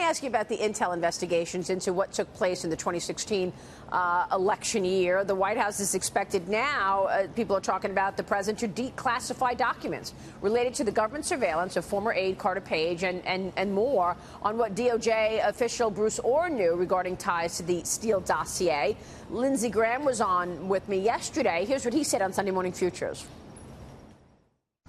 ask you about the intel investigations into what took place in the 2016 election year. The White House is expected now, people are talking about the president to declassify documents related to the government surveillance of former aide Carter Page and more on what DOJ official Bruce Orr knew regarding ties to the Steele dossier. Lindsey Graham was on with me yesterday. Here's what he said on Sunday Morning Futures.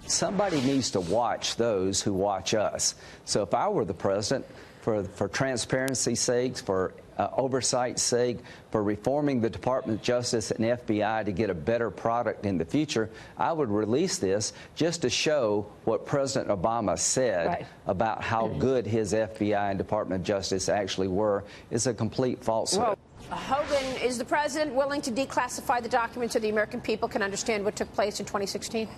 Somebody needs to watch those who watch us. So if I were the president, for transparency's sake, for oversight's sake, for reforming the Department of Justice and FBI to get a better product in the future, I would release this just to show what President Obama said about how good his FBI and Department of Justice actually were is a complete falsehood. Whoa. Hogan, is the president willing to declassify the documents so the American people can understand what took place in 2016?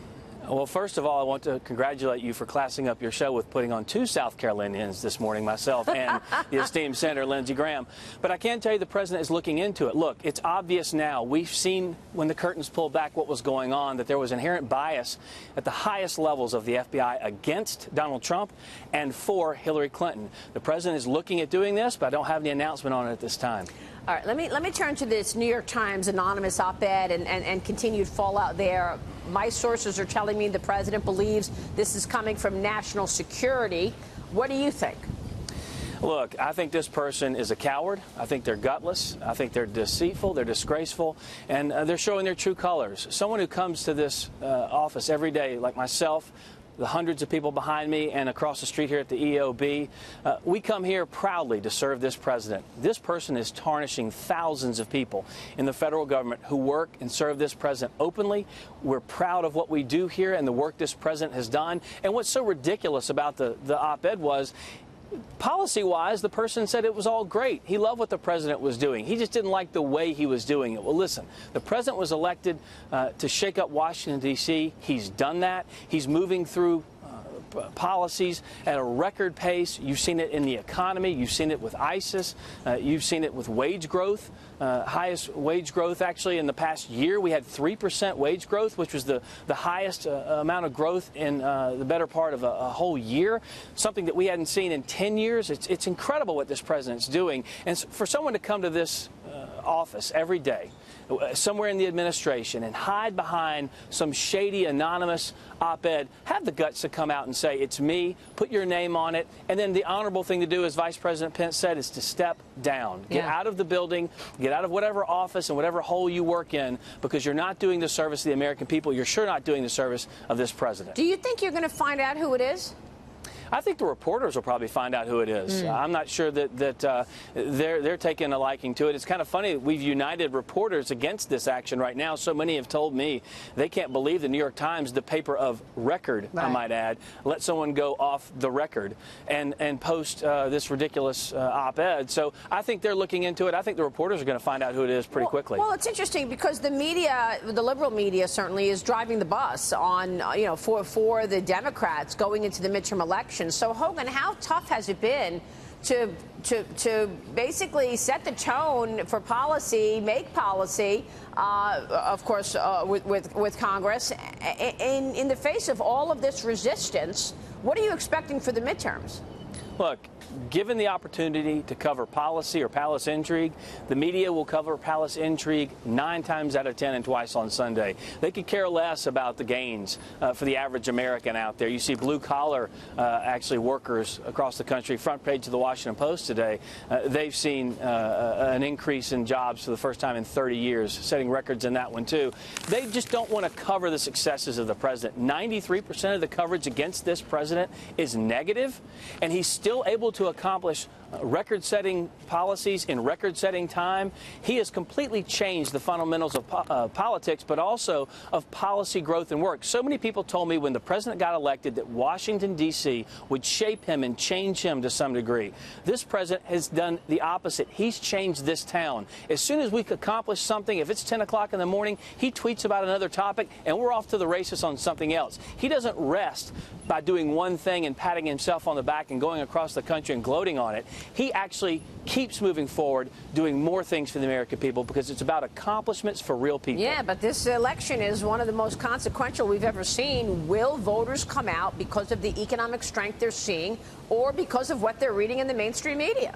Well, first of all, I want to congratulate you for classing up your show with putting on two South Carolinians this morning, myself and the esteemed Senator Lindsey Graham. But I can tell you the president is looking into it. Look, it's obvious now. We've seen when the curtains pulled back what was going on, that there was inherent bias at the highest levels of the FBI against Donald Trump and for Hillary Clinton. The president is looking at doing this, but I don't have any announcement on it at this time. All right, let me turn to this New York Times anonymous op-ed and continued fallout there. My sources are telling me the president believes this is coming from national security. What do you think? Look, I think this person is a coward. I think they're gutless. I think they're deceitful. They're disgraceful. And they're showing their true colors. Someone who comes to this office every day, like myself, the hundreds of people behind me and across the street here at the EOB, we come here proudly to serve this president. This person is tarnishing thousands of people in the federal government who work and serve this president openly. We're proud of what we do here and the work this president has done. And what's so ridiculous about the op-ed was, policy-wise, the person said it was all great. He loved what the president was doing. He just didn't like the way he was doing it. Well, listen, the president was elected to shake up Washington, D.C. He's done that. He's moving through policies at a record pace. You've seen it in the economy. You've seen it with ISIS. You've seen it with wage growth. Highest wage growth actually in the past year. We had 3% wage growth, which was the highest amount of growth in the better part of a whole year, something that we hadn't seen in 10 years. It's incredible what this president's doing. And for someone to come to this office every day, somewhere in the administration, and hide behind some shady anonymous op-ed, have the guts to come out and say, it's me, put your name on it, and then the honorable thing to do, as Vice President Pence said, is to step down. Get out of the building, get out of whatever office and whatever hole you work in, because you're not doing the service of the American people. You're sure not doing the service of this president. Do you think you're going to find out who it is? I think the reporters will probably find out who it is. I'm not sure that they're taking a liking to it. It's kind of funny. We've united reporters against this action right now. So many have told me they can't believe the New York Times, the paper of record, I might add, let someone go off the record and post this ridiculous op-ed. So I think they're looking into it. I think the reporters are going to find out who it is pretty quickly. Well, it's interesting because the media, the liberal media certainly, is driving the bus on, for the Democrats going into the midterm election. So, Hogan, how tough has it been to basically set the tone for policy, make policy, of course, with Congress, in the face of all of this resistance? What are you expecting for the midterms? Look, given the opportunity to cover policy or palace intrigue, the media will cover palace intrigue 9 times out of 10 and twice on Sunday. They could care less about the gains for the average American out there. You see blue-collar, actually, workers across the country, front page of the Washington Post today. They've seen an increase in jobs for the first time in 30 years, setting records in that one, too. They just don't want to cover the successes of the president. 93% of the coverage against this president is negative, and he's still able to accomplish record-setting policies in record-setting time. He has completely changed the fundamentals of politics, but also of policy growth and work. So many people told me when the president got elected that Washington, D.C. would shape him and change him to some degree. This president has done the opposite. He's changed this town. As soon as we accomplish something, if it's 10 o'clock in the morning, he tweets about another topic, and we're off to the races on something else. He doesn't rest by doing one thing and patting himself on the back and going across the country country and gloating on it. He actually keeps moving forward, doing more things for the American people because it's about accomplishments for real people. Yeah, but this election is one of the most consequential we've ever seen. Will voters come out because of the economic strength they're seeing or because of what they're reading in the mainstream media?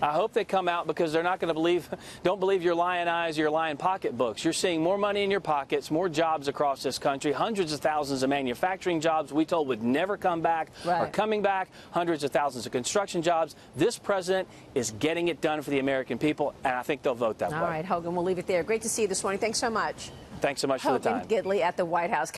I hope they come out because they're not going to don't believe your lying eyes, your lying pocketbooks. You're seeing more money in your pockets, more jobs across this country, hundreds of thousands of manufacturing jobs we told would never come back are coming back, hundreds of thousands of construction jobs. This president is getting it done for the American people, and I think they'll vote that way. All right, Hogan, we'll leave it there. Great to see you this morning. Thanks so much. Thanks so much for the time. Hogan Gidley at the White House.